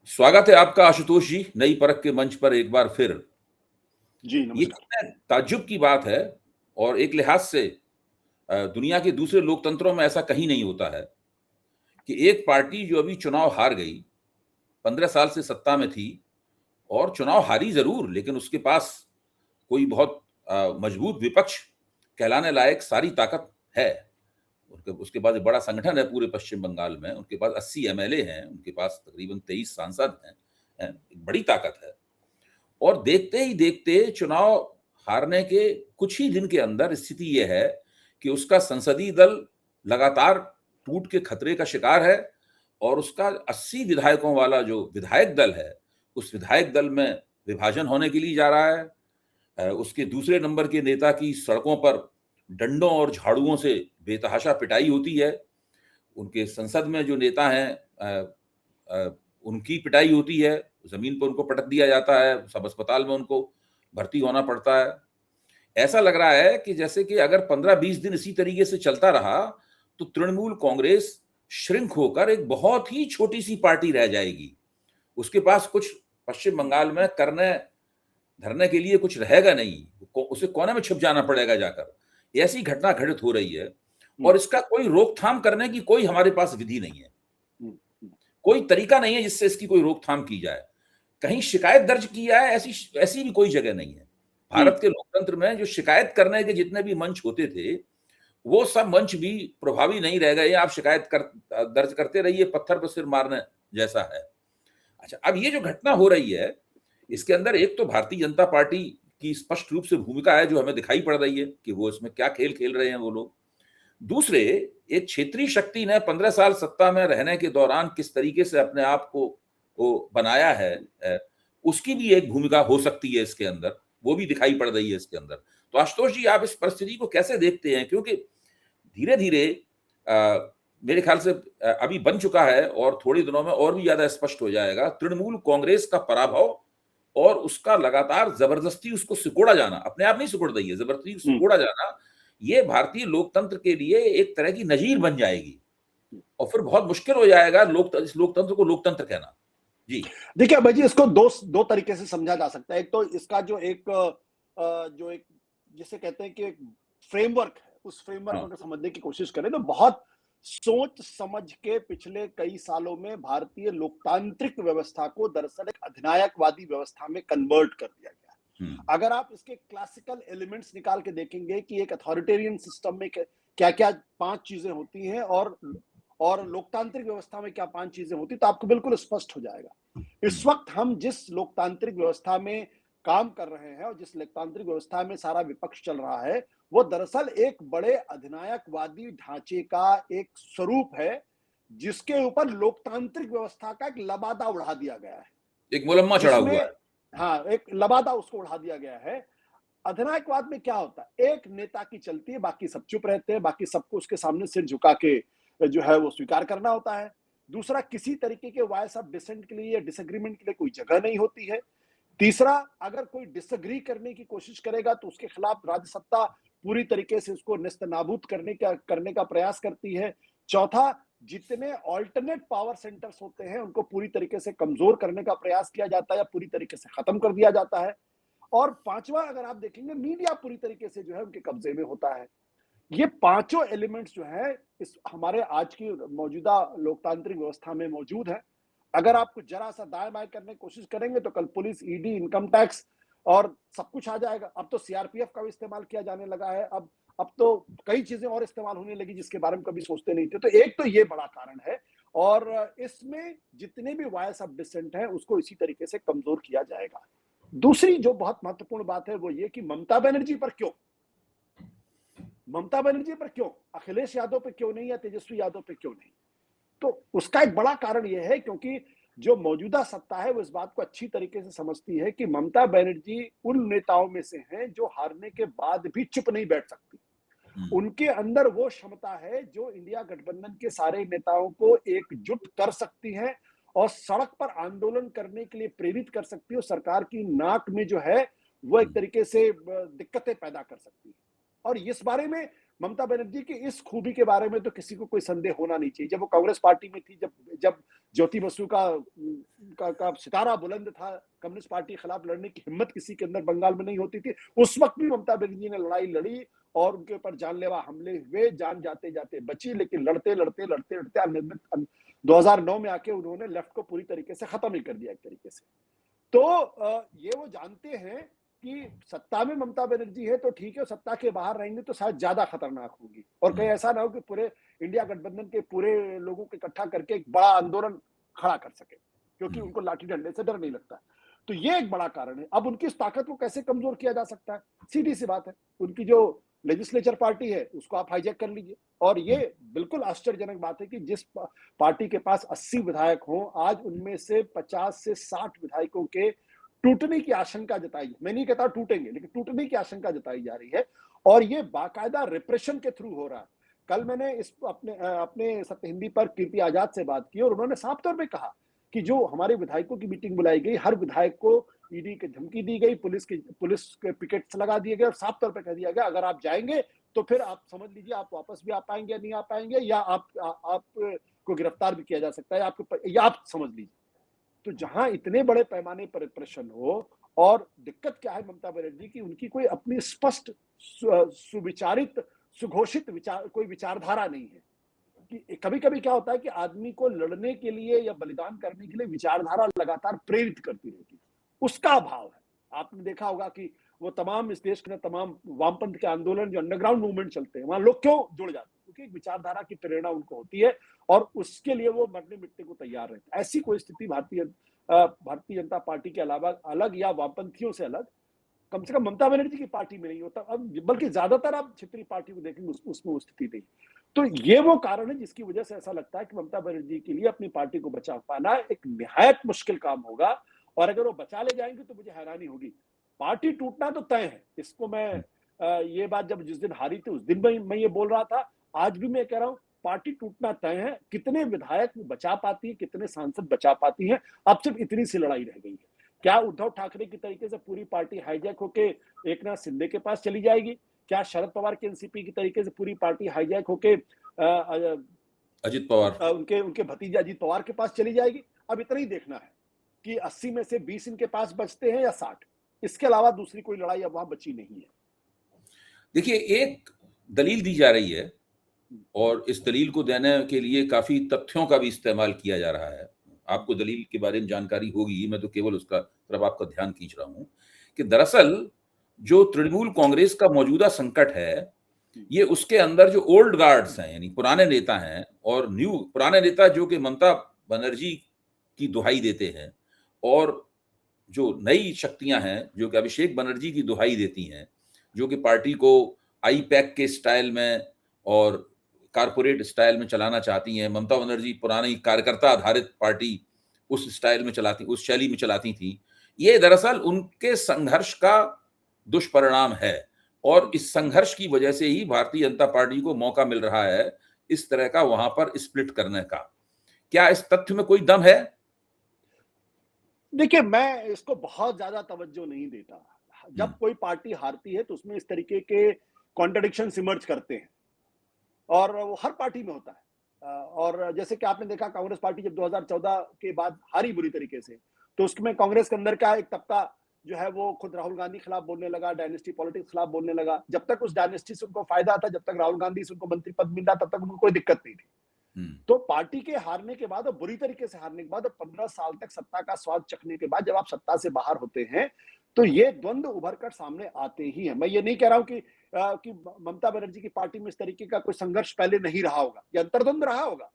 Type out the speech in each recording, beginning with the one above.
स्वागत है आपका आशुतोष जी नई परख के मंच पर एक बार फिर। जी, ये नमस्कार। ताज्जुब की बात है और एक लिहाज से दुनिया के दूसरे लोकतंत्रों में ऐसा कहीं नहीं होता है कि एक पार्टी जो अभी चुनाव हार गई, 15 साल से सत्ता में थी और चुनाव हारी ज़रूर, लेकिन उसके पास कोई बहुत मजबूत विपक्ष कहलाने लायक सारी ताकत है। उसके पास एक बड़ा संगठन है पूरे पश्चिम बंगाल में, उनके पास 80 एमएलए हैं, उनके पास तकरीबन 23 सांसद हैं, एक बड़ी ताकत है। और देखते ही देखते चुनाव हारने के कुछ ही दिन के अंदर स्थिति ये है कि उसका संसदीय दल लगातार टूट के खतरे का शिकार है और उसका 80 विधायकों वाला जो विधायक दल है, उस विधायक दल में विभाजन होने के लिए जा रहा है। उसके दूसरे नंबर के नेता की सड़कों पर डंडों और झाड़ुओं से बेतहाशा पिटाई होती है। उनके संसद में जो नेता हैं उनकी पिटाई होती है, ज़मीन पर उनको पटक दिया जाता है, सब अस्पताल में उनको भर्ती होना पड़ता है। ऐसा लग रहा है कि जैसे कि अगर 15-20 दिन इसी तरीके से चलता रहा, तो तृणमूल कांग्रेस श्रिंक होकर एक बहुत ही छोटी-सी पार्टी रह जाएगी। उसके पास कुछ पश्चिम बंगाल में करने धरने के लिए कुछ रहेगा नहीं, उसे कोने में छिप जाना पड़ेगा जाकर। ऐसी घटना घटित हो रही है और इसका कोई रोकथाम करने की कोई हमारे पास विधि नहीं है। कोई तरीका नहीं है जिससे इसकी कोई रोकथाम की जाए। कहीं शिकायत दर्ज की जाए ऐसी भी कोई जगह नहीं है। भारत के लोकतंत्र में जो शिकायत करने के जितने भी मंच होते थे, वो सब मंच भी प्रभावी नहीं रह गए। आप शिकायत दर्ज करते रहिए, पत्थर पर सिर मारने जैसा है। अच्छा, अब ये जो घटना हो रही है, इसके अंदर एक तो भारतीय जनता पार्टी की स्पष्ट रूप से भूमिका है जो हमें दिखाई पड़ रही है कि वो इसमें क्या खेल खेल रहे हैं वो लोग। दूसरे, एक क्षेत्रीय शक्ति ने 15 साल सत्ता में रहने के दौरान किस तरीके से अपने आप को वो बनाया है, उसकी भी एक भूमिका हो सकती है इसके अंदर, वो भी दिखाई पड़ रही है इसके अंदर। तो आशुतोष जी, आप इस परिस्थिति को कैसे देखते हैं? क्योंकि धीरे-धीरे मेरे ख्याल से अभी बन चुका है और थोड़े दिनों में और भी ज़्यादा स्पष्ट हो जाएगा, तृणमूल कांग्रेस का पराभव और उसका लगातार ज़बरदस्ती उसको सिकोड़ा जाना, अपने आप नहीं सिकुड़ रही है, ज़बरदस्ती सिकोड़ा जाना, ये भारतीय लोकतंत्र के लिए एक तरह की नज़ीर बन जाएगी और फिर बहुत मुश्किल हो जाएगा इस लोकतंत्र को लोकतंत्र कहना। जी। देखिए अभय जी, इसको दो तरीके से समझा जा सकता है। एक तो इसका जो एक जिसे कहते हैं कि एक फ्रेमवर्क है, उस फ्रेमवर्क को अगर समझने की कोशिश करें तो बहुत सोच समझ के पिछले कई सालों में भारतीय लोकतांत्रिक व्यवस्था को दरअसल एक अधिनायकवादी व्यवस्था में कन्वर्ट कर दिया गया। अगर आप इसके क्लासिकल एलिमेंट्स निकाल के देखेंगे कि एक अथॉरिटेरियन सिस्टम में क्या-क्या 5 चीजें होती हैं और लोकतांत्रिक व्यवस्था में क्या 5 चीजें होती, तो आपको बिल्कुल स्पष्ट हो जाएगा। इस वक्त हम जिस लोकतांत्रिक व्यवस्था में काम कर रहे हैं और जिस लोकतांत्रिक व्यवस्था में सारा विपक्ष चल रहा है, वो दरअसल एक बड़े अधिनायकवादी ढांचे का एक स्वरूप है, जिसके ऊपर लोकतांत्रिक व्यवस्था का एक लबादा उड़ा दिया गया है। एक मुलम्मा चढ़ा हुआ है। हाँ, एक लबादा उसको उड़ा दिया गया है। अधिनायकवाद में क्या होता है? एक नेता की चलती है, बाकी सब चुप रहते हैं, बाकी सबको उसके सामने सिर झुका के जो है वो स्वीकार करना होता है। दूसरा, किसी तरीके के वॉइस ऑफ डिसेंट के लिए या डिसएग्रीमेंट के लिए कोई जगह नहीं होती है। तीसरा, अगर कोई डिसएग्री करने की कोशिश करेगा तो उसके खिलाफ राज्य सत्ता पूरी तरीके से उसको नेस्तनाबूद करने का प्रयास करती है। चौथा, जितने ऑल्टरनेट पावर सेंटर्स होते हैं उनको पूरी तरीके से कमजोर करने का प्रयास किया जाता है या पूरी तरीके से खत्म कर दिया जाता है। और पांचवा, अगर आप देखेंगे, मीडिया पूरी तरीके से जो है उनके कब्जे में होता है। ये पांचों एलिमेंट्स जो है इस हमारे आज की मौजूदा लोकतांत्रिक व्यवस्था में मौजूद है। अगर आप कुछ जरा सा दाएं बाएं करने की कोशिश करेंगे तो कल पुलिस, ईडी, इनकम टैक्स और सब कुछ आ जाएगा। अब तो सीआरपीएफ का भी इस्तेमाल किया जाने लगा है। अब तो कई चीजें और इस्तेमाल होने लगी जिसके बारे में कभी सोचते नहीं थे। तो एक तो ये बड़ा कारण है और इसमें जितने भी वॉइस ऑफ डिसेंट है उसको इसी तरीके से कमजोर किया जाएगा। दूसरी जो बहुत महत्वपूर्ण बात है वो ये कि ममता बनर्जी पर क्यों, अखिलेश यादव पे क्यों नहीं या तेजस्वी यादव पे क्यों नहीं? तो उसका एक बड़ा कारण यह है क्योंकि जो मौजूदा सत्ता है वो इस बात को अच्छी तरीके से समझती है कि ममता बनर्जी उन नेताओं में से हैं जो हारने के बाद भी चुप नहीं बैठ सकती। उनके अंदर वो क्षमता है जो इंडिया गठबंधन के सारे नेताओं को एकजुट कर सकती है और सड़क पर आंदोलन करने के लिए प्रेरित कर सकती है और सरकार की नाक में जो है वो एक तरीके से दिक्कतें पैदा कर सकती है। और इस बारे में ममता बनर्जी की इस खूबी के बारे में तो किसी को कोई संदेह होना नहीं चाहिए। जब वो कांग्रेस पार्टी में थी, जब ज्योति बसु का सितारा बुलंद था, कम्युनिस्ट पार्टी के खिलाफ लड़ने की हिम्मत किसी के अंदर बंगाल में नहीं होती थी। उस वक्त भी ममता बनर्जी ने लड़ाई लड़ी और उनके ऊपर जानलेवा हमले हुए, जान जाते जाते बची, लेकिन लड़ते लड़ते लड़ते लड़ते 2009 में आके उन्होंने लेफ्ट को पूरी तरीके से खत्म ही कर दिया एक तरीके से। तो ये वो जानते हैं कि सत्ता में ममता बनर्जी है तो ठीक है, सत्ता के बाहर रहेंगे तो शायद ज्यादा खतरनाक होगी, और कहीं ऐसा ना हो कि पूरे इंडिया गठबंधन के पूरे लोगों को इकट्ठा करके एक बड़ा आंदोलन खड़ा कर सके, क्योंकि उनको लाठी डंडे से डर नहीं लगता। तो ये एक बड़ा कारण है। अब उनकी इस ताकत को कैसे कमजोर किया जा सकता है? सीधी सी बात है, उनकी जो लेजिस्लेचर पार्टी है उसको आप हाईजैक कर लीजिए। और ये बिल्कुल आश्चर्यजनक बात है कि जिस पार्टी के पास 80 विधायक हों, आज उनमें से 50 से 60 विधायकों के टूटने की आशंका जताई, मैं नहीं कहता टूटेंगे, लेकिन टूटने की आशंका जताई जा रही है, और ये बाकायदा रिप्रेशन के थ्रू हो रहा है। कल मैंने इस अपने सत्य हिंदी पर कीर्ति आजाद से बात की और उन्होंने साफ तौर पे कहा कि जो हमारे विधायकों की मीटिंग बुलाई गई, हर विधायक को ईडी की धमकी दी गई, पुलिस के पिकेट्स लगा दिए गए और साफ तौर पे कह दिया गया अगर आप जाएंगे तो फिर आप समझ लीजिए आप वापस भी आ पाएंगे या नहीं आ पाएंगे, या आप को गिरफ्तार भी किया जा सकता है, या आप समझ लीजिए। तो जहां इतने बड़े पैमाने पर रिप्रेशन हो, और दिक्कत क्या है ममता बनर्जी की, उनकी कोई अपनी स्पष्ट सुविचारित सुघोषित कोई विचारधारा नहीं है। कि कभी कभी क्या होता है कि आदमी को लड़ने के लिए या बलिदान करने के लिए विचारधारा लगातार प्रेरित करती रहती है, उसका अभाव है। आपने देखा होगा कि वो तमाम इस देश के तमाम वामपंथ के आंदोलन जो अंडरग्राउंड मूवमेंट चलते हैं, वहां लोग क्यों जुड़ जाते हैं? क्योंकि एक विचारधारा की प्रेरणा उनको होती है और उसके लिए वो मरने मिटने को तैयार रहते हैं। ऐसी कोई स्थिति भारतीय जनता पार्टी के अलावा अलग या वामपंथियों से अलग कम से कम ममता बनर्जी की पार्टी में नहीं होता। अब बल्कि ज्यादातर आप क्षेत्रीय पार्टी को देखेंगे उसमें वो स्थिति नहीं। तो ये वो कारण है जिसकी वजह से ऐसा लगता है कि ममता बनर्जी के लिए अपनी पार्टी को बचा पाना एक निहायत मुश्किल काम होगा, और अगर वो बचा ले जाएंगे तो मुझे हैरानी होगी। पार्टी टूटना तो तय है, इसको मैं ये बात जब जिस दिन हारी थी उस दिन मैं ये बोल रहा था, आज भी मैं कह रहा हूं पार्टी टूटना तय है। कितने विधायक बचा पाती है, कितने सांसद बचा पाती है, अब सिर्फ इतनी सी लड़ाई रह गई है। क्या उद्धव ठाकरे की तरीके से पूरी पार्टी हाईजैक होके एकनाथ शिंदे के पास चली जाएगी? क्या शरद पवार के एनसीपी की तरीके से पूरी पार्टी हाईजैक होके अजित पवार उनके भतीजे अजित पवार के पास चली जाएगी? अब इतना ही देखना है कि 80 में से 20 इनके पास बचते हैं या 60। इसके अलावा दूसरी कोई लड़ाई अब वहां बची नहीं है। देखिए, एक दलील दी जा रही है और इस दलील को देने के लिए काफी तथ्यों का भी इस्तेमाल किया जा रहा है। आपको दलील के बारे में जानकारी होगी, मैं तो केवल उसका तरफ आपका ध्यान खींच रहा हूं कि दरअसल जो तृणमूल कांग्रेस का मौजूदा संकट है, ये उसके अंदर जो ओल्ड गार्ड्स हैं, यानी पुराने नेता हैं, और पुराने नेता जो कि ममता बनर्जी की दुहाई देते हैं, और जो नई शक्तियां हैं जो कि अभिषेक बनर्जी की दुहाई देती हैं, जो कि पार्टी को आई पैक के स्टाइल में और कारपोरेट स्टाइल में चलाना चाहती हैं। ममता बनर्जी पुरानी कार्यकर्ता आधारित पार्टी उस स्टाइल में चलाती, उस शैली में चलाती थी। ये दरअसल उनके संघर्ष का दुष्परिणाम है, और इस संघर्ष की वजह से ही भारतीय जनता पार्टी को मौका मिल रहा है इस तरह का वहां पर स्प्लिट करने का। क्या इस तथ्य में कोई दम है? देखिए, मैं इसको बहुत ज्यादा तवज्जो नहीं देता। जब कोई पार्टी हारती है तो उसमें इस तरीके के कॉन्ट्रडिक्शन इमर्ज करते हैं, और वो हर पार्टी में होता है। और जैसे कि आपने देखा कांग्रेस पार्टी जब 2014 के बाद हारी बुरी तरीके से, तो उसमें कांग्रेस के अंदर का एक तबका जो है वो खुद राहुल गांधी खिलाफ बोलने लगा, डायनेस्टी पॉलिटिक्स खिलाफ बोलने लगा। जब तक उस डायनेस्टी से उनको फायदा था, जब तक राहुल गांधी से उनको मंत्री पद मिला, तब तक उनको कोई दिक्कत नहीं थी। तो पार्टी के हारने के बाद और बुरी तरीके से हारने के बाद और 15 साल तक सत्ता का स्वाद चखने के बाद जब आप सत्ता से बाहर होते हैं, तो ये द्वंद्व उभर कर सामने आते ही है। मैं ये नहीं कह रहा हूं कि ममता बनर्जी की पार्टी में इस तरीके का कोई संघर्ष पहले नहीं रहा होगा या अंतर्द्वंद रहा होगा,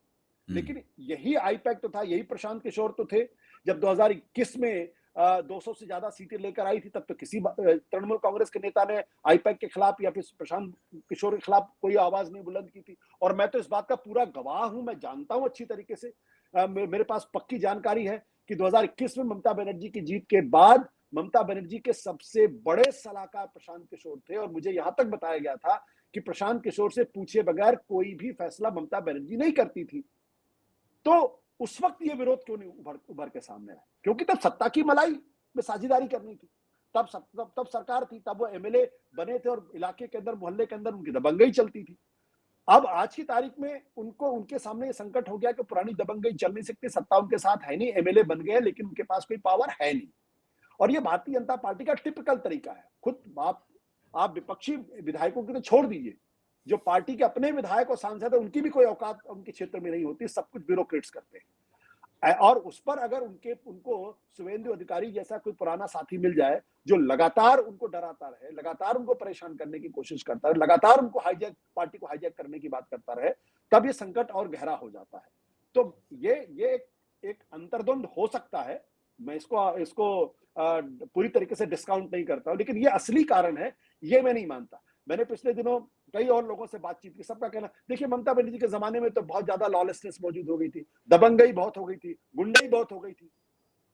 लेकिन यही आईपैक तो था, यही प्रशांत किशोर तो थे। जब 2021 में 200 से ज्यादा सीटें लेकर आई थी, तब तो किसी तृणमूल कांग्रेस के नेता ने आईपैक के खिलाफ या फिर प्रशांत किशोर के खिलाफ कोई आवाज नहीं बुलंद की थी। और मैं तो इस बात का पूरा गवाह हूं, मैं जानता हूं अच्छी तरीके से, मेरे पास पक्की जानकारी है कि 2021 में ममता बनर्जी की जीत के बाद ममता बनर्जी के सबसे बड़े सलाहकार प्रशांत किशोर थे, और मुझे यहां तक बताया गया था कि प्रशांत किशोर से पूछे बगैर कोई भी फैसला ममता बनर्जी नहीं करती थी। तो उस वक्त ये विरोध क्यों नहीं उभर के सामने आया? क्योंकि तब सत्ता की मलाई में साझेदारी करनी थी, तब सरकार थी, तब वो एमएलए बने थे और इलाके के अंदर मोहल्ले के अंदर उनकी दबंगई चलती थी। अब आज की तारीख में उनको उनके सामने ये संकट हो गया कि पुरानी दबंगई चल नहीं सकती, सत्ता उनके साथ है नहीं, एमएलए बन गए लेकिन उनके पास कोई पावर है नहीं। और ये भारतीय जनता पार्टी का टिपिकल तरीका है। खुद आप विपक्षी विधायकों की तो छोड़ दीजिए, जो पार्टी के अपने विधायक और सांसद है उनकी भी कोई औकात उनके क्षेत्र में नहीं होती, सब कुछ ब्यूरोक्रेट्स करते हैं। और उस पर अगर उनको शुभेंदु अधिकारी जैसा कोई पुराना साथी मिल जाए जो लगातार उनको डराता रहे, लगातार उनको परेशान करने की कोशिश करता रहे, लगातार उनको पार्टी को हाईजैक करने की बात करता रहे, तब ये संकट और गहरा हो जाता है। तो ये एक अंतर्द्वंद हो सकता है। मैं इसको पूरी तरीके से डिस्काउंट नहीं करता हूं, लेकिन ये असली कारण है, ये मैं नहीं मानता। मैंने पिछले दिनों कई और लोगों से बातचीत की, सबका कहना, देखिए ममता बनर्जी के जमाने में तो बहुत ज्यादा लॉलेसनेस मौजूद हो गई थी, दबंगई बहुत हो गई थी, गुंडाई बहुत हो गई थी,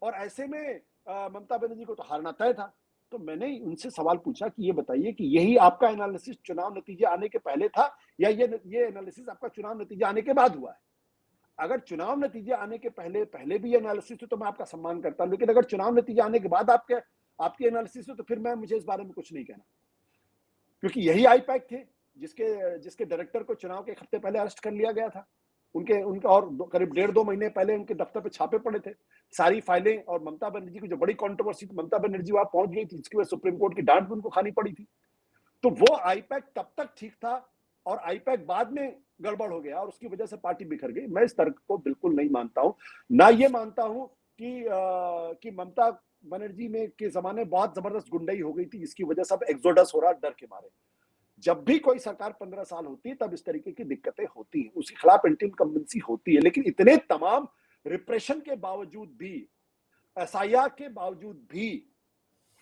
और ऐसे में ममता बनर्जी को तो हारना तय था। तो मैंने उनसे सवाल पूछा कि ये बताइए कि यही आपका एनालिसिस चुनाव नतीजे आने के पहले था या ये एनालिसिस आपका चुनाव नतीजे आने के बाद हुआ है? अगर चुनाव नतीजे आने के पहले भी एनालिसिस हो तो मैं आपका सम्मान करता हूं, लेकिन अगर चुनाव नतीजे आने के बाद आपकी एनालिसिस हो तो फिर मुझे इस बारे में कुछ नहीं कहना, क्योंकि यही आईपैक थे जिसके डायरेक्टर को चुनाव के एक हफ्ते पहले अरेस्ट कर लिया गया था। उनका और करीब 1.5-2 महीने पहले उनके दफ्तर पे छापे पड़े थे, सारी फाइलें, और ममता बनर्जी की जो बड़ी कंट्रोवर्सी थी, ममता बनर्जी वहां पहुंच गई थी, इसके बाद सुप्रीम कोर्ट की डांट भी उनको खानी पड़ी थी। तो वो आईपैक तब तक ठीक था और आईपैक बाद में गड़बड़ हो गया और उसकी वजह से पार्टी बिखर गई। मैं इस तर्क को बिल्कुल नहीं मानता हूं। ना ये मानता हूं कि ममता बनर्जी में के जमाने बहुत जबरदस्त गुंडाई हो गई थी जिसकी वजह से अब एक्सोडस हो रहा डर के मारे। जब भी कोई सरकार 15 साल होती है तब इस तरीके की दिक्कतें होती हैं, उसके खिलाफ एंटी इनकम्बेंसी होती है, लेकिन इतने तमाम रिप्रेशन के बावजूद भी, एसआईआर के बावजूद भी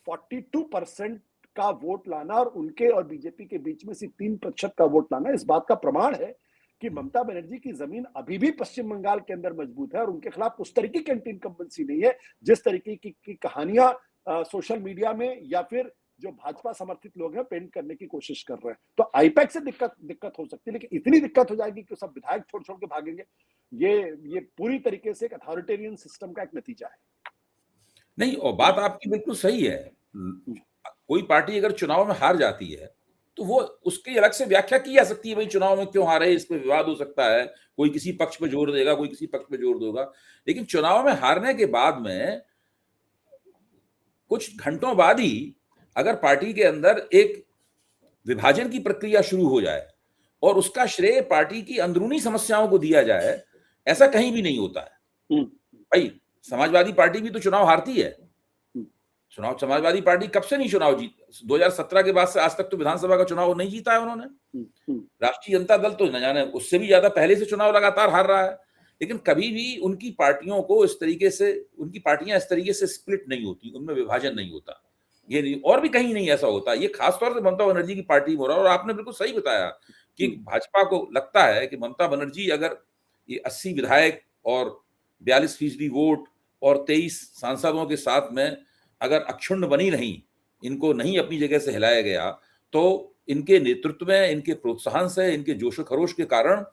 42% का वोट लाना और उनके और बीजेपी के बीच में सिर्फ 3% का वोट लाना इस बात का प्रमाण है कि ममता बनर्जी की जमीन अभी भी पश्चिम बंगाल के अंदर मजबूत है और उनके खिलाफ उस तरीके की एंटी इनकम्बेंसी नहीं है जिस तरीके की कहानियां सोशल मीडिया में या फिर जो भाजपा समर्थित लोग हैं पेंट करने की कोशिश कर रहे हैं। तो आईपैक से दिक्कत हो सकती है, लेकिन इतनी दिक्कत हो जाएगी कि सब विधायक छोड़ छोड़ के भागेंगे, ये पूरी तरीके से एक अथॉरिटेरियन सिस्टम का एक नतीजा है। नहीं, और बात आपकी बिल्कुल सही है। कोई पार्टी अगर चुनाव में हार जाती है तो वो उसकी अलग से व्याख्या की जा सकती है, भाई चुनाव में क्यों हारे, इस पे विवाद हो सकता है, कोई किसी पक्ष पे जोर देगा, कोई किसी पक्ष पे जोर देगा। लेकिन चुनाव में हारने के बाद में कुछ घंटों बाद ही अगर पार्टी के अंदर एक विभाजन की प्रक्रिया शुरू हो जाए और उसका श्रेय पार्टी की अंदरूनी समस्याओं को दिया जाए, ऐसा कहीं भी नहीं होता है। भाई समाजवादी पार्टी भी तो चुनाव हारती है। समाजवादी पार्टी कब से नहीं चुनाव जीत, 2017 के बाद से आज तक तो विधानसभा का चुनाव नहीं जीता है उन्होंने। राष्ट्रीय जनता दल तो न जाने उससे भी ज्यादा पहले से चुनाव लगातार हार रहा है, लेकिन कभी भी उनकी पार्टियों को इस तरीके से, उनकी पार्टियां इस तरीके से स्प्लिट नहीं होती, उनमें विभाजन नहीं होता। ये नहीं, और भी कहीं नहीं ऐसा होता। ये खासतौर से ममता बनर्जी की पार्टी में हो रहा है। और आपने बिल्कुल सही बताया कि भाजपा को लगता है कि ममता बनर्जी अगर ये 80 विधायक और 42% वोट और 23 सांसदों के साथ में अगर अक्षुण्ण बनी रही, इनको नहीं अपनी जगह से हिलाया गया, तो इनके नेतृत्व में, इनके प्रोत्साहन से, इनके जोशो खरोश के कारण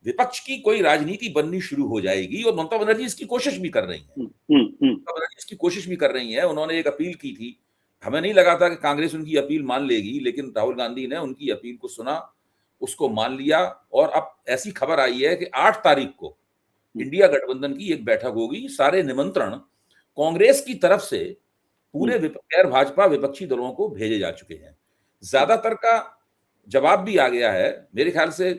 विपक्ष की कोई राजनीति बननी शुरू हो जाएगी। और ममता बनर्जी इसकी कोशिश भी कर रही है। ममता बनर्जी इसकी कोशिश भी कर रही है। उन्होंने एक अपील की थी, हमें नहीं लगा था कि कांग्रेस उनकी अपील मान लेगी, लेकिन राहुल गांधी ने उनकी अपील को सुना, उसको मान लिया। और अब ऐसी खबर आई है कि 8 तारीख को इंडिया गठबंधन की एक बैठक होगी। सारे निमंत्रण कांग्रेस की तरफ से पूरे गैर भाजपा विपक्षी दलों को भेजे जा चुके हैं। ज्यादातर का जवाब भी आ गया है। मेरे ख्याल से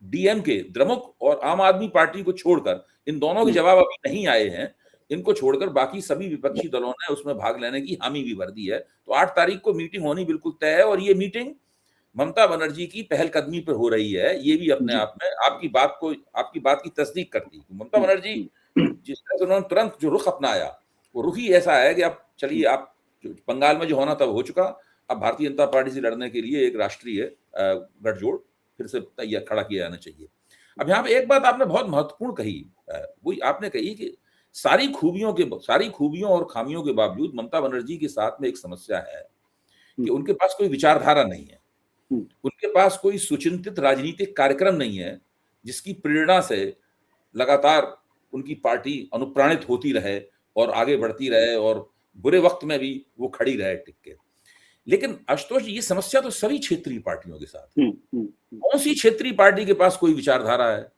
डीएमके, द्रमुक और आम आदमी पार्टी को छोड़कर, इन दोनों के जवाब अभी नहीं आए हैं। इनको छोड़कर बाकी सभी विपक्षी दलों ने उसमें भाग लेने की हामी भी भर दी है। तो 8 तारीख को मीटिंग होनी बिल्कुल तय है। और ये मीटिंग ममता बनर्जी की पहलकदमी पर हो रही है। ये भी अपने आप में आपकी बात की तस्दीक करती है। ममता बनर्जी जिस तरह से उन्होंने तुरंत जो रुख अपनाया, वो रुख ही ऐसा है कि अब चलिए, आप बंगाल में जो होना था वो हो चुका, अब भारतीय जनता पार्टी से लड़ने के लिए एक राष्ट्रीय गठजोड़ फिर से तैयार खड़ा किया जाना चाहिए। अब यहाँ पे एक बात आपने बहुत महत्वपूर्ण कही, वो आपने कही कि सारी खूबियों और खामियों के बावजूद ममता बनर्जी के साथ में एक समस्या है कि उनके पास कोई विचारधारा नहीं है, उनके पास कोई सुचिंतित राजनीतिक कार्यक्रम नहीं है जिसकी प्रेरणा से लगातार उनकी पार्टी अनुप्राणित होती रहे और आगे बढ़ती रहे और बुरे वक्त में भी वो खड़ी रहे टिक के। लेकिन आशुतोष जी, ये समस्या तो सभी क्षेत्रीय पार्टियों के साथ है। कौन सी हम्म, क्षेत्रीय पार्टी के पास कोई विचारधारा है?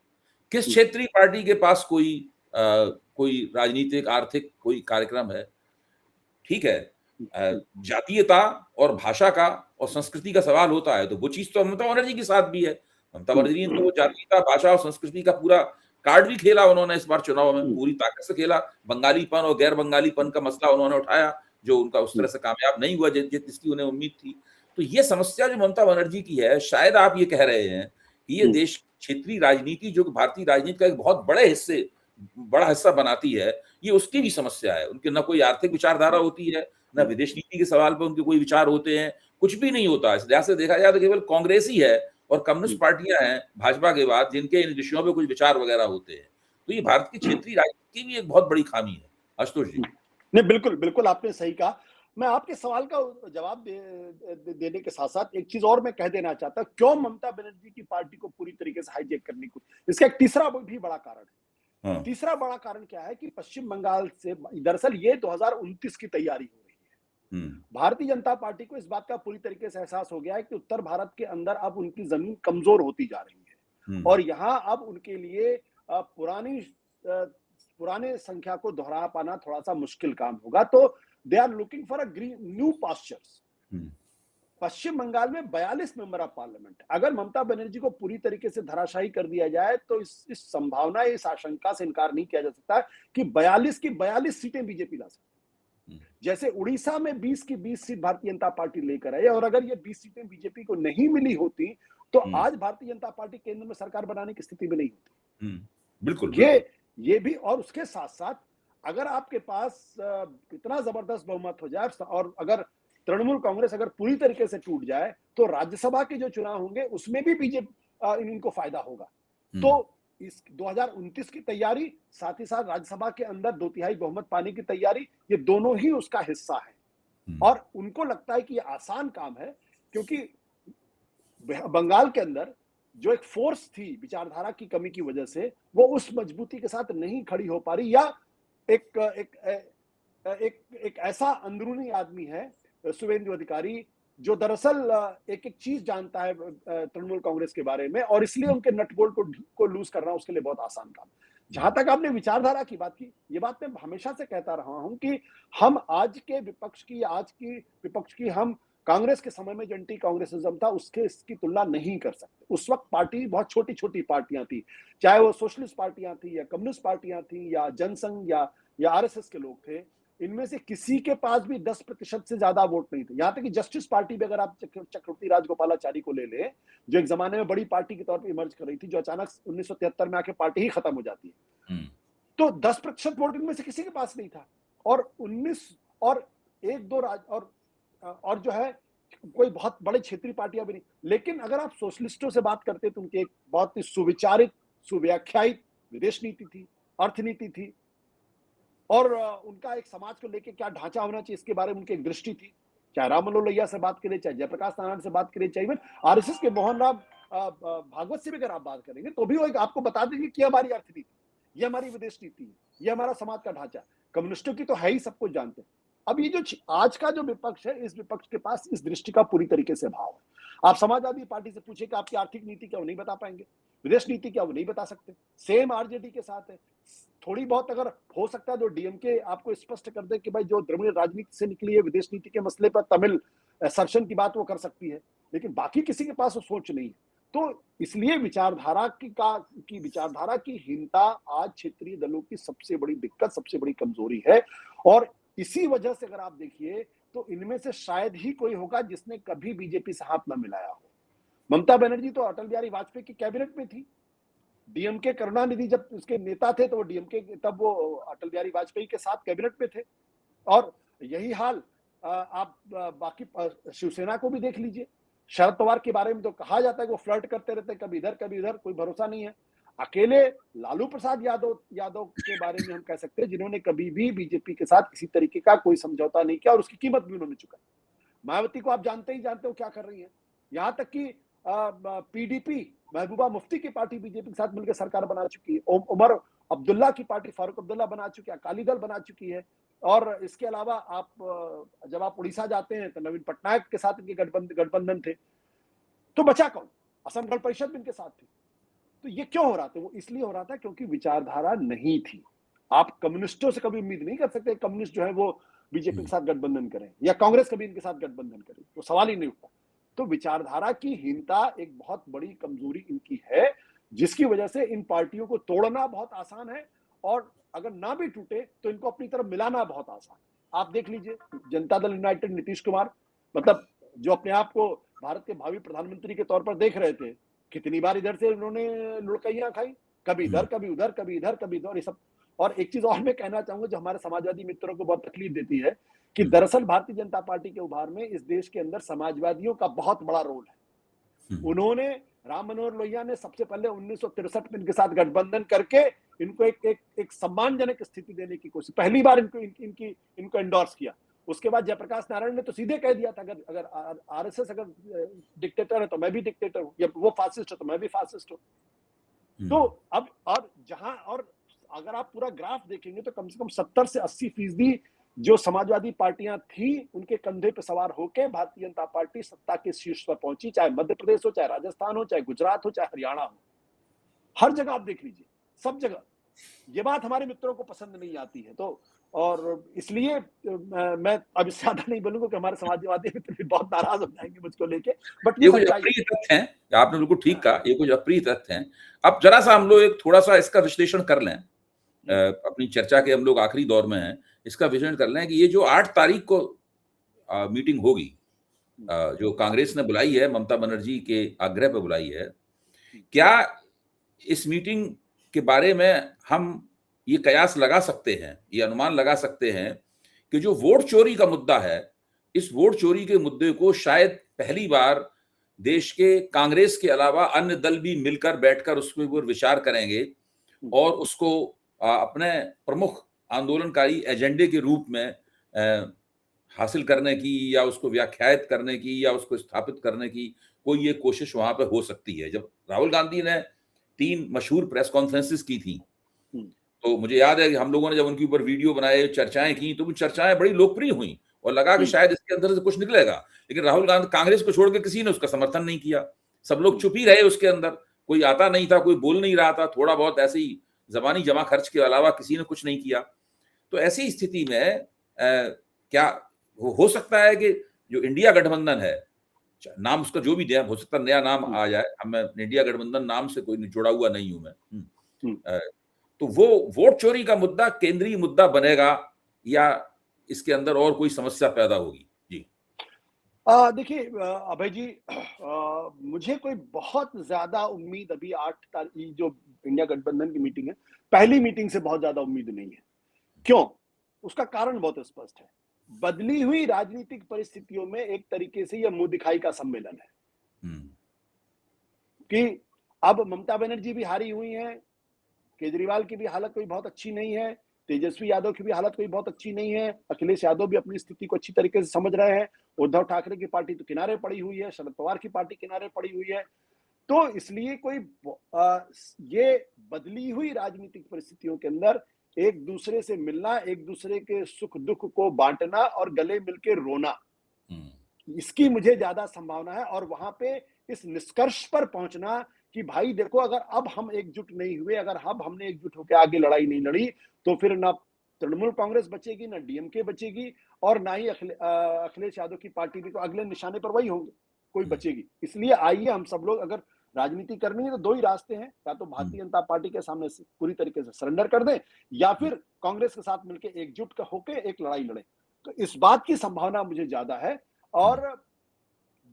किस क्षेत्रीय पार्टी के पास कोई राजनीतिक, आर्थिक कोई कार्यक्रम है? ठीक है, जातीयता और भाषा का और संस्कृति का सवाल होता है, तो वो चीज़ तो ममता बनर्जी के साथ भी है। ममता बनर्जी ने तो वो जातीयता, भाषा और संस्कृति का पूरा कार्ड भी खेला उन्होंने इस बार चुनाव में, पूरी ताकत से खेला। बंगालीपन और गैर बंगालीपन का मसला उन्होंने उठाया, जो उनका उस तरह से कामयाब नहीं हुआ जिसकी उन्हें उम्मीद थी। तो ये समस्या जो ममता बनर्जी की है, शायद आप ये कह रहे हैं कि ये देश क्षेत्रीय राजनीति जो भारतीय राजनीति का एक बहुत बड़ा हिस्सा बनाती है, ये उसकी भी समस्या है। उनकी ना कोई आर्थिक विचारधारा होती है, ना विदेश नीति के सवाल पर उनके कोई विचार होते हैं, कुछ भी नहीं होता है। इस लिहाज से देखा जाए तो केवल कांग्रेस ही है और कम्युनिस्ट पार्टियां हैं भाजपा के बाद, जिनके इन विषयों पे कुछ विचार वगैरह होते हैं। तो ये भारत की क्षेत्रीय राजनीति की भी एक बहुत बड़ी खामी है। आशुतोष जी। नहीं, बिल्कुल बिल्कुल आपने सही कहा। मैं आपके सवाल का जवाब देने के साथ साथ एक चीज और मैं कह देना चाहता हूं, क्यों ममता बनर्जी की पार्टी को पूरी तरीके से हाईजैक करने को, इसका एक तीसरा भी बड़ा कारण है। हाँ। तीसरा बड़ा कारण क्या है कि पश्चिम बंगाल से दरअसल ये 2029 की तैयारी हो रही है। भारतीय जनता पार्टी को इस बात का पूरी तरीके से एहसास हो गया है कि उत्तर भारत के अंदर अब उनकी जमीन कमजोर होती जा रही है और यहाँ अब उनके लिए पुराने संख्या को दोहरा पाना थोड़ा सा मुश्किल काम होगा। तो they are looking for a new pastures. Paschim Bangal में 42 मेंबर ऑफ पार्लियामेंट, अगर ममता बनर्जी को पूरी तरीके से धराशायी कर दिया जाए तो इस संभावना, इस आशंका से इनकार नहीं किया जा सकता कि 42 की 42 सीटें बीजेपी ला सकती है। जैसे उड़ीसा में 20 की 20 सीट भारतीय जनता पार्टी लेकर आई, और अगर ये 20 सीटें बीजेपी को नहीं मिली होती तो आज भारतीय जनता पार्टी केंद्र में सरकार बनाने की स्थिति में नहीं होती। बिल्कुल, ये भी, और उसके साथ साथ अगर आपके पास इतना जबरदस्त बहुमत हो जाए और अगर तृणमूल कांग्रेस अगर पूरी तरीके से टूट जाए तो राज्यसभा के जो चुनाव होंगे उसमें भी बीजेपी इनको फायदा होगा। तो इस 2029 की तैयारी, साथ ही साथ राज्यसभा के अंदर 2/3 बहुमत पाने की तैयारी, ये दोनों ही उसका हिस्सा है। और उनको लगता है कि ये आसान काम है, क्योंकि बंगाल के अंदर जो एक फोर्स थी विचारधारा की कमी की वजह से, वो उस मजबूती के साथ नहीं खड़ी हो पा रही, या एक एक एक, एक ऐसा अंदरूनी आदमी है शुभेंदु अधिकारी, जो दरअसल एक चीज जानता है तृणमूल कांग्रेस के बारे में, और इसलिए उनके नट बोल्ट को लूज करना उसके लिए बहुत आसान काम। जहां तक आपने विचारधारा की बात की, ये बात मैं हमेशा से कहता रहा हूं कि हम आज की विपक्ष की हम कांग्रेस के समय में जो एंटी कांग्रेसिज्म था इसकी तुलना नहीं कर सकते। उस वक्त पार्टी बहुत छोटी छोटी पार्टियां थी, चाहे वो सोशलिस्ट पार्टियां थी या कम्युनिस्ट पार्टियां थी या जनसंघ या आरएसएस के लोग थे। इनमें से किसी के पास भी 10% से ज्यादा वोट नहीं थे। यहां तक कि जस्टिस पार्टी भी, अगर आप चक्रवर्ती राजगोपालाचारी को ले ले, जो एक जमाने में बड़ी पार्टी के तौर पर इमर्ज कर रही थी, जो अचानक 1973 में आके पार्टी ही खत्म हो जाती है, तो 10% वोट इनमें से किसी के पास नहीं था। और 19 और एक दो और जो है कोई बहुत बड़े क्षेत्रीय पार्टियां भी नहीं। लेकिन अगर आप सोशलिस्टों से बात करते तो उनकी एक बहुत ही सुविचारित, सुव्याख्यायित विदेश नीति थी, अर्थनीति थी, और उनका एक समाज को लेकर क्या ढांचा होना चाहिए इसके बारे में उनकी एक दृष्टि थी। चाहे राम मनोहर लोहिया से बात करें, चाहे जयप्रकाश नारायण से बात करें, चाहे आरएसएस के मोहन राम भागवत से भी अगर आप बात करेंगे तो भी वो आपको बता देंगे कि हमारी अर्थनीति, ये हमारी विदेश नीति है, ये हमारा समाज का ढांचा। कम्युनिस्टों की तो है ही, सब कुछ जानते हैं। अब ये जो आज का जो विपक्ष है, इस विपक्ष के पास इस दृष्टि का पूरी तरीके से अभाव है। आप समाजवादी पार्टी से पूछे कि आपकी आर्थिक नीति क्या, वो नहीं बता पाएंगे। विदेश नीति क्या, वो नहीं बता सकते। सेम आरजेडी के साथ है। थोड़ी बहुत अगर हो सकता है तो डीएमके आपको स्पष्ट कर दे कि भाई जो द्रविड़ राजनीति से निकली है, विदेश नीति के मसले पर तमिल सर्शन की बात वो कर सकती है, लेकिन बाकी किसी के पास वो सोच नहीं है। तो इसलिए विचारधारा की हीनता आज क्षेत्रीय दलों की सबसे बड़ी दिक्कत, सबसे बड़ी कमजोरी है। और इसी वजह से अगर आप देखिए तो इनमें से शायद ही कोई होगा जिसने कभी बीजेपी से हाथ न मिलाया हो। ममता बनर्जी तो अटल बिहारी वाजपेयी की कैबिनेट में थी। डीएमके करुणानिधि जब उसके नेता थे तो वो डीएमके, तब वो अटल बिहारी वाजपेयी के साथ कैबिनेट में थे। और यही हाल आप बाकी शिवसेना को भी देख लीजिए। शरद पवार के बारे में तो कहा जाता है कि वो फ्लर्ट करते रहते, कभी इधर कभी उधर, कोई भरोसा नहीं है। अकेले लालू प्रसाद यादव के बारे में हम कह सकते हैं जिन्होंने कभी भी बीजेपी के साथ किसी तरीके का कोई समझौता नहीं किया और उसकी कीमत भी उन्होंने चुकाई। मायावती को आप जानते हो क्या कर रही है। यहां तक कि पीडीपी, महबूबा मुफ्ती की पार्टी बीजेपी के साथ मिलकर सरकार बना चुकी है। उमर अब्दुल्ला की पार्टी फारूक अब्दुल्ला बना चुकी है, अकाली दल बना चुकी है। और इसके अलावा आप जब आप उड़ीसा जाते हैं तो नवीन पटनायक के साथ इनके गठबंधन थे, तो बचा कौन? असम गण परिषद भी इनके साथ थी। तो ये क्यों हो रहा था? वो इसलिए हो रहा था क्योंकि विचारधारा नहीं थी। आप कम्युनिस्टों से कभी उम्मीद नहीं कर सकते कम्युनिस्ट जो है वो बीजेपी के साथ गठबंधन करें या कांग्रेस कभी इनके साथ गठबंधन करे, तो सवाल ही नहीं उठता। तो विचारधारा की हीनता एक बहुत बड़ी कमजोरी इनकी है, जिसकी वजह से इन पार्टियों को तोड़ना बहुत आसान है और अगर ना भी टूटे तो इनको अपनी तरफ मिलाना बहुत आसान है। आप देख लीजिए जनता दल यूनाइटेड नीतीश कुमार, मतलब जो अपने आप को भारत के भावी प्रधानमंत्री के तौर पर देख रहे थे, कितनी बार इधर से उन्होंने लुढ़कइयां खाई, कभी इधर कभी उधर, कभी इधर कभी इधर, ये सब। और एक चीज और मैं कहना चाहूंगा जो हमारे समाजवादी मित्रों को बहुत तकलीफ देती है कि दरअसल भारतीय जनता पार्टी के उभार में इस देश के अंदर समाजवादियों का बहुत बड़ा रोल है। उन्होंने राम मनोहर लोहिया ने सबसे पहले 1963 में इनके साथ गठबंधन करके इनको एक सम्मानजनक स्थिति देने की कोशिश, पहली बार इनको एंडोर्स किया। उसके बाद जयप्रकाश नारायण ने तो सीधे कह दिया था अगर आरएसएस अगर डिक्टेटर है तो मैं भी डिक्टेटर हूं, या वो फासिस्ट है तो मैं भी फासिस्ट हूं। तो अब और जहां और अगर आप पूरा ग्राफ देखेंगे तो कम से कम 70 से 80% जो समाजवादी पार्टियां थी उनके कंधे पर सवार होकर भारतीय जनता पार्टी सत्ता के शीर्ष पर पहुंची, चाहे मध्य प्रदेश हो, चाहे राजस्थान हो, चाहे गुजरात हो, चाहे हरियाणा हो। हर जगह आप देख लीजिए, सब जगह। ये बात हमारे मित्रों को पसंद नहीं आती है, तो और इसलिए मैं अब इससे ज्यादा नहीं बोलूंगा कि हमारे समाजवादी मित्र भी बहुत नाराज हो जाएंगे मुझको लेके, बट ये ये कुछ सच्चाई अप्रिय तथ्य हैं, आपने बिल्कुल ठीक कहा, ये कुछ अप्रिय तथ्य हैं। अब जरा सा हम लोग एक थोड़ा सा इसका विश्लेषण कर लें, अपनी चर्चा के हम लोग आखिरी दौर में हैं, इसका विश्लेषण कर लें कि ये जो 8 तारीख को मीटिंग होगी, जो कांग्रेस ने बुलाई है, ममता बनर्जी के आग्रह पर बुलाई है, क्या इस मीटिंग के बारे में हम ये कयास लगा सकते हैं, ये अनुमान लगा सकते हैं कि जो वोट चोरी का मुद्दा है, इस वोट चोरी के मुद्दे को शायद पहली बार देश के कांग्रेस के अलावा अन्य दल भी मिलकर बैठकर उसके ऊपर विचार करेंगे और उसको अपने प्रमुख आंदोलनकारी एजेंडे के रूप में हासिल करने की या उसको व्याख्यात करने की या उसको स्थापित करने की कोई ये कोशिश वहां पे हो सकती है। जब राहुल गांधी ने 3 मशहूर प्रेस कॉन्फ्रेंसेस की थी, तो मुझे याद है कि हम लोगों ने जब उनके ऊपर वीडियो बनाए, चर्चाएं की, तो वो चर्चाएं बड़ी लोकप्रिय हुई और लगा कि शायद इसके अंदर से कुछ निकलेगा। लेकिन राहुल गांधी, कांग्रेस को छोड़कर किसी ने उसका समर्थन नहीं किया, सब लोग चुप ही रहे उसके अंदर, कोई आता नहीं था, कोई बोल नहीं रहा था, थोड़ा बहुत ऐसे ही जबानी जमा खर्च के अलावा किसी ने कुछ नहीं किया। तो ऐसी स्थिति में क्या हो सकता है कि जो इंडिया गठबंधन है, नाम उसका जो भी हो सकता है नया नाम आ जाए, मैं इंडिया गठबंधन नाम से कोई जुड़ा हुआ नहीं हूं मैं, तो वो वोट चोरी का मुद्दा केंद्रीय मुद्दा बनेगा या इसके अंदर और कोई समस्या पैदा होगी? जी। देखिए अभय जी, मुझे कोई बहुत ज्यादा उम्मीद अभी 8 तारीख जो इंडिया गठबंधन की मीटिंग है, पहली मीटिंग से बहुत ज्यादा उम्मीद नहीं है। क्यों? उसका कारण बहुत स्पष्ट है। बदली हुई राजनीतिक परिस्थितियों में एक तरीके से यह मुंह दिखाई का सम्मेलन है कि अब ममता बनर्जी भी हारी हुई हैं, केजरीवाल की भी हालत कोई बहुत अच्छी नहीं है, तेजस्वी यादव की भी हालत कोई बहुत अच्छी नहीं है, अखिलेश यादव भी अपनी स्थिति को अच्छी तरीके से समझ रहे हैं, उद्धव ठाकरे की पार्टी तो किनारे पड़ी हुई है, शरद पवार की पार्टी किनारे पड़ी हुई है। तो इसलिए ये बदली हुई राजनीतिक परिस्थितियों के अंदर एक दूसरे से मिलना, एक दूसरे के सुख दुख को बांटना और गले मिलकर रोना, इसकी मुझे ज्यादा संभावना है। और वहां पे इस निष्कर्ष पर पहुंचना कि भाई देखो, अगर अब हम एकजुट नहीं हुए, अगर अब हमने एकजुट होकर आगे लड़ाई नहीं लड़ी, तो फिर ना तृणमूल कांग्रेस बचेगी, ना डीएमके बचेगी, और ना ही अखिलेश यादव की पार्टी भी, तो अगले निशाने पर वही होंगे, कोई बचेगी। इसलिए आइए हम सब लोग, अगर राजनीति करनी है तो 2 ही रास्ते हैं, या तो भारतीय जनता पार्टी के सामने पूरी तरीके से सरेंडर कर दें, या फिर कांग्रेस के साथ मिलकर एकजुट होकर एक लड़ाई लड़े। तो इस बात की संभावना मुझे ज्यादा है। और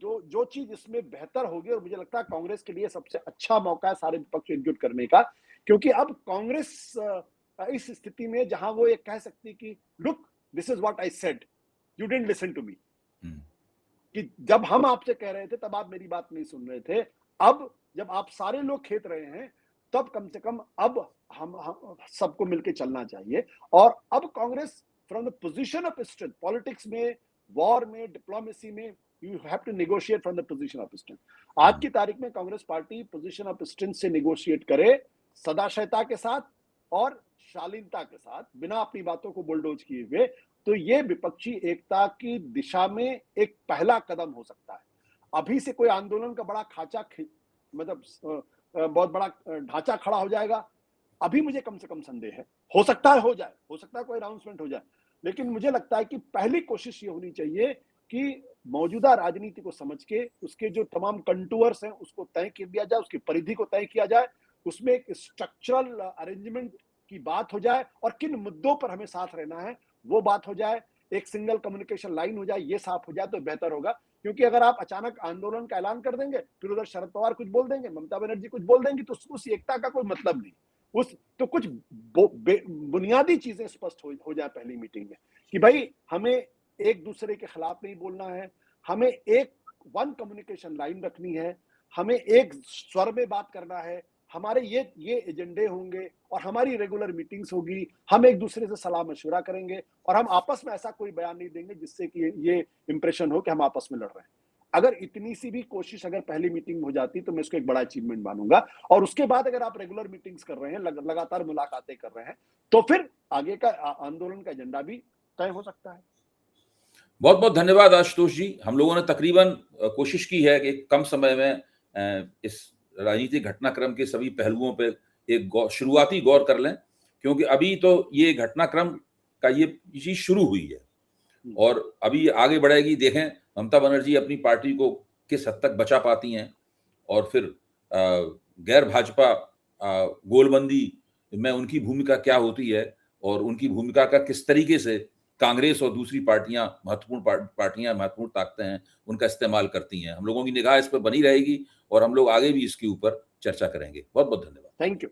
जो चीज इसमें बेहतर होगी, और मुझे लगता है कांग्रेस के लिए सबसे अच्छा मौका है सारे विपक्ष एकजुट करने का, क्योंकि अब कांग्रेस इस स्थिति में जहां वो ये कह सकती कि look, this is what I said, you didn't listen to me, कि जब हम आपसे कह रहे थे तब आप मेरी बात नहीं सुन रहे थे, अब जब आप सारे लोग खेत रहे हैं, तब कम से कम अब हम सबको मिलकर चलना चाहिए। और अब Congress from the position of strength, politics में, वॉर में, डिप्लोमेसी में, you have to negotiate from the position of strength. आज की तारीख में Congress party position of strength से नेगोशिएट करे, सदाशयता के साथ, और शालीनता के साथ, बिना अपनी बातों को बुलडोज किए हुए, तो ये विपक्षी एकता की दिशा में एक पहला कदम हो सकता है। अभी से कोई आंदोलन का बड़ा खाचा मतलब बहुत बड़ा ढांचा खड़ा हो जाएगा, अभी मुझे कम से कम संदेह है। हो सकता है हो जाए, हो सकता है कोई अनाउंसमेंट हो जाए, लेकिन मुझे लगता है कि पहली कोशिश ये होनी चाहिए कि मौजूदा राजनीति को समझ के उसके जो तमाम कंटूअर्स हैं उसको तय कर दिया जाए, उसकी परिधि को तय किया जाए, उसमें एक स्ट्रक्चरल अरेंजमेंट की बात हो जाए और किन मुद्दों पर हमें साथ रहना है वो बात हो जाए, एक सिंगल कम्युनिकेशन लाइन हो जाए, ये साफ हो जाए तो बेहतर होगा। क्योंकि अगर आप अचानक आंदोलन का ऐलान कर देंगे, फिर उधर शरद पवार कुछ बोल देंगे, ममता बनर्जी कुछ बोल देंगी, तो उस एकता का कोई मतलब नहीं। उस तो कुछ बुनियादी चीजें स्पष्ट हो जाए पहली मीटिंग में कि भाई हमें एक दूसरे के खिलाफ नहीं बोलना है, हमें एक वन कम्युनिकेशन लाइन रखनी है, हमें एक स्वर में बात करना है, हमारे ये एजेंडे होंगे और हमारी रेगुलर मीटिंग्स होगी, हम एक दूसरे से सलाह मशवरा करेंगे और हम आपस में ऐसा कोई बयान नहीं देंगे जिससे कि ये इंप्रेशन हो कि हम आपस में लड़ रहे हैं। अगर इतनी सी भी कोशिश अगर पहली मीटिंग हो जाती तो मैं इसको एक बड़ा अचीवमेंट मानूंगा। और उसके बाद अगर आप रेगुलर मीटिंग्स कर रहे हैं, लगातार मुलाकातें कर रहे हैं, तो फिर आगे का आंदोलन का एजेंडा भी तय हो सकता है। बहुत बहुत धन्यवाद आशुतोष जी। हम लोगों ने तकरीबन कोशिश की है कि कम समय में इस राजनीतिक घटनाक्रम के सभी पहलुओं पे एक शुरुआती गौर कर लें, क्योंकि अभी तो ये घटनाक्रम का ये चीज शुरू हुई है और अभी आगे बढ़ेगी। देखें ममता बनर्जी अपनी पार्टी को किस हद तक बचा पाती हैं और फिर गैर भाजपा गोलबंदी में उनकी भूमिका क्या होती है और उनकी भूमिका का किस तरीके से कांग्रेस और दूसरी पार्टियां, महत्वपूर्ण ताकतें हैं, उनका इस्तेमाल करती हैं। हम लोगों की निगाह इस पर बनी रहेगी और हम लोग आगे भी इसके ऊपर चर्चा करेंगे। बहुत बहुत धन्यवाद। Thank you.